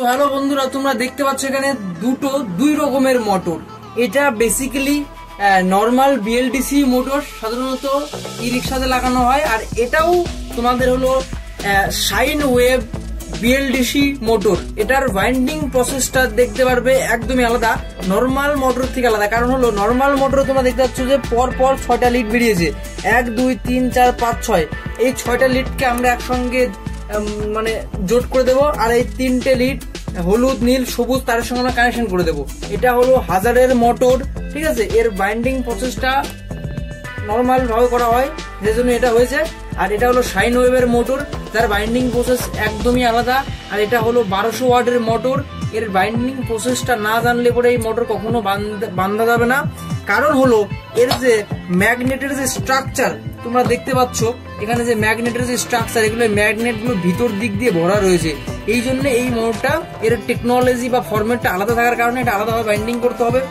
তো হ্যালো বন্ধুরা, তোমরা দেখতে পাচ্ছ এখানে দুই রকমের মোটর। এটা বেসিক্যালি নর্মাল বিএলডিসি মোটর, সাধারণত ই রিক্সাতে লাগানো হয়। আর এটাও তোমাদের হলো সাইন ওয়েভ বিএলডিসি মোটর। এটার ওয়াইন্ডিং প্রসেসটা দেখতে পারবে একদমই আলাদা, নর্মাল মোটর থেকে আলাদা। কারণ হলো নর্মাল মোটর তোমরা দেখতে পাচ্ছ যে পর 6টা লিড বেরিয়েছে, 1 2 3 4 5 6। এই 6টা লিডকে আমরা একসঙ্গে মানে জোট করে দেবো, আর এই 3টে লিড হলুদ নীল সবুজ তার সঙ্গে আমরা কানেকশন করে দেবো। এটা হলো হাজারের মোটর, ঠিক আছে। এর বাইন্ডিং প্রসেসটা নর্মাল ভাবে করা হয়, যে জন্য এটা হয়েছে। আর এটা হলো সাইন ওয়েভের মোটর, যার বাইন্ডিং প্রসেস একদমই আলাদা। আর এটা হলো 1200 ওয়াটের মোটর। এর বাইন্ডিং প্রসেসটা না জানলে পরে এই মোটর কখনো বাঁধা যাবে না। কারণ হলো এর যে ম্যাগনেটের যে স্ট্রাকচার তোমরা দেখতে পাচ্ছ, এখানে যে ম্যাগনেটের যে স্ট্রাকচার, এগুলো ম্যাগনেট গুলো ভিতর দিক দিয়ে ভরা রয়েছে। এই জন্য এই মোটরটা এর টেকনোলজি বা ফরম্যাটটা আলাদা থাকার কারণে এটা আলাদাভাবে বাইন্ডিং করতে হবে।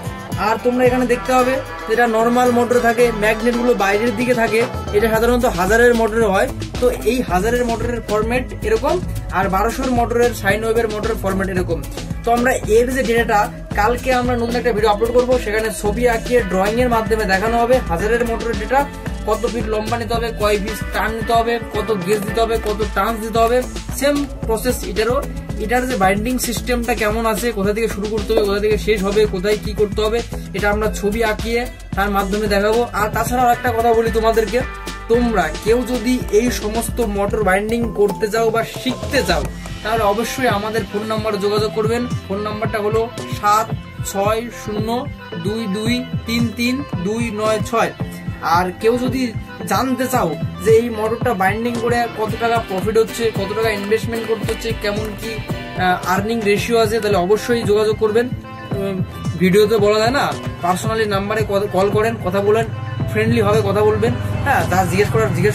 আর তোমরা এখানে দেখতে হবে যেটা নর্মাল মোটর থাকে, ম্যাগনেট গুলো বাইরের দিকে থাকে। এটা সাধারণত হাজারের মোটরে হয়। তো এই হাজারের মোটরের ফরম্যাট এরকম, আর 1200 মোটরের সাইন ওয়েভের মোটরের ফরম্যাট এরকম। তো আমরা এর যে ডেটাটা কালকে আমরা নতুন একটা ভিডিও আপলোড করবো, সেখানে ছবি আঁকিয়ে ড্রয়িং এর মাধ্যমে দেখানো হবে হাজারের মোটরের ডেটা, কত ফিট লম্বা নিতে হবে, কয় ফিট টার্ন নিতে হবে, কত গেজ দিতে হবে, কত টার্ন দিতে হবে। সেম প্রসেস এটারও। এটার যে বাইন্ডিং সিস্টেমটা কেমন আছে, কোথা থেকে শুরু করতে হবে, কোথা থেকে শেষ হবে, কোথায় কি করতে হবে, এটা আমরা ছবি আঁকিয়ে তার মাধ্যমে দেখাবো। আর তাছাড়াও একটা কথা বলি তোমাদেরকে, তোমরা কেউ যদি এই সমস্ত মোটর বাইন্ডিং করতে চাও বা শিখতে চাও, তাহলে অবশ্যই আমাদের ফোন নাম্বারে যোগাযোগ করবেন। ফোন নাম্বারটা হলো 7602233296। আর কেউ যদি জানতে চাও যে এই মোটরটা বাইন্ডিং করে কত টাকা প্রফিট হচ্ছে, কত টাকা ইনভেস্টমেন্ট করতে হচ্ছে, কেমন কি আর্নিং রেশিও আছে, তাহলে অবশ্যই যোগাযোগ করবেন। ভিডিওতে বলা যায় না, পার্সোনালি নাম্বারে কল করেন, কথা বলেন, ফ্রেন্ডলি ভাবে কথা বলবেন। হ্যাঁ, যা জিজ্ঞেস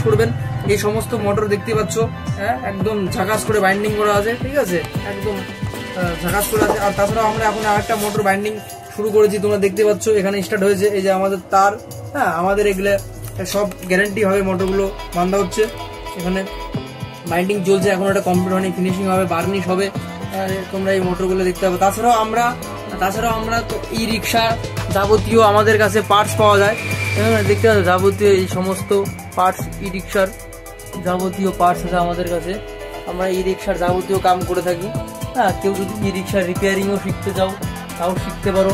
করবেন। এই সমস্ত মোটর দেখতে পাচ্ছ, হ্যাঁ, একদম ঝাকাস করে বাইন্ডিং করা আছে, ঠিক আছে, একদম ঝাকাস করে আছে। আর তাছাড়াও আমরা এখন আরেকটা মোটর বাইন্ডিং শুরু করেছি, তোমরা দেখতে পাচ্ছ এখানে স্টার্ট হয়েছে। এই যে আমাদের তার, হ্যাঁ, আমাদের এগুলো সব গ্যারান্টি ভাবে মোটরগুলো বাঁধা হচ্ছে। এখানে বাইন্ডিং চলছে, এখন একটা কমপ্লিট হয়নি, ফিনিশিং হবে, বার্নিশ হবে। তোমরা এই মোটরগুলো দেখতে পাবে। তাছাড়াও আমরা তো ই রিক্সা যাবতীয় আমাদের কাছে পার্টস পাওয়া যায়। দেখতে পাচ্ছ যাবতীয় এই সমস্ত পার্টস, ই রিক্সার যাবতীয় পার্টস আছে আমাদের কাছে। আমরা ই রিক্সার যাবতীয় কাম করে থাকি। হ্যাঁ, কেউ যদি ই রিক্সার রিপেয়ারিংও শিখতে চাও তাও শিখতে পারো।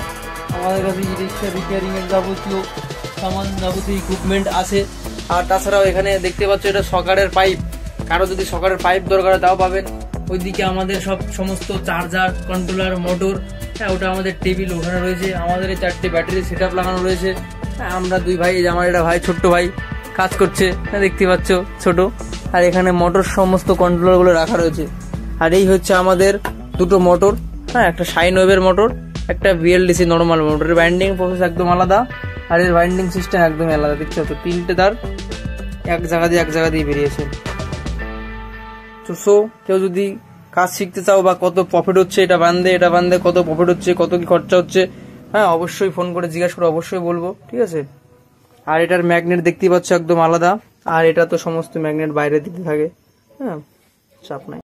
আমাদের কাছে ই রিক্সার রিপেয়ারিং এর যাবতীয় সামান, যাবতীয় ইকুইপমেন্ট আছে। আর তাছাড়াও এখানে দেখতে পাচ্ছ এটা সকারের পাইপ, কারো যদি সকারের পাইপ দরকার তাও পাবেন। ওইদিকে আমাদের সমস্ত চার্জার, কন্ট্রোলার, মোটর, হ্যাঁ, ওটা আমাদের টেবিল ওখানে রয়েছে। আমাদের 4টে ব্যাটারি সেট আপ লাগানো রয়েছে। হ্যাঁ, আমরা দুই ভাই, আমার একটা ভাই, ছোট্ট ভাই কাজ করছে, দেখতে পাচ্ছ, ছোট। আর এখানে মোটর সমস্ত কন্ট্রোলার গুলো রাখা রয়েছে। আর এই হচ্ছে আমাদের দুটো মোটর, হ্যাঁ, একটা সাইন ওয়েভের মোটর, একটা বিএলডিসি নর্মাল মোটর। এর বাইন্ডিং প্রসেস একদম আলাদা, আর এর বাইন্ডিং সিস্টেম একদম আলাদা। দেখতে পাচ্ছ 3টে তার এক জায়গা দিয়ে বেরিয়েছে। তো কেউ যদি কাজ শিখতে চাও বা কত প্রফিট হচ্ছে এটা বান্ধে কত প্রফিট হচ্ছে, কত কি খরচা হচ্ছে, হ্যাঁ, অবশ্যই ফোন করে জিজ্ঞাসা করে, অবশ্যই বলবো, ঠিক আছে। আর এটার ম্যাগনেট দেখতেই পাচ্ছ একদম আলাদা। আর এটা তো সমস্ত ম্যাগনেট বাইরের দিকে থাকে, হ্যাঁ, চাপ নাই।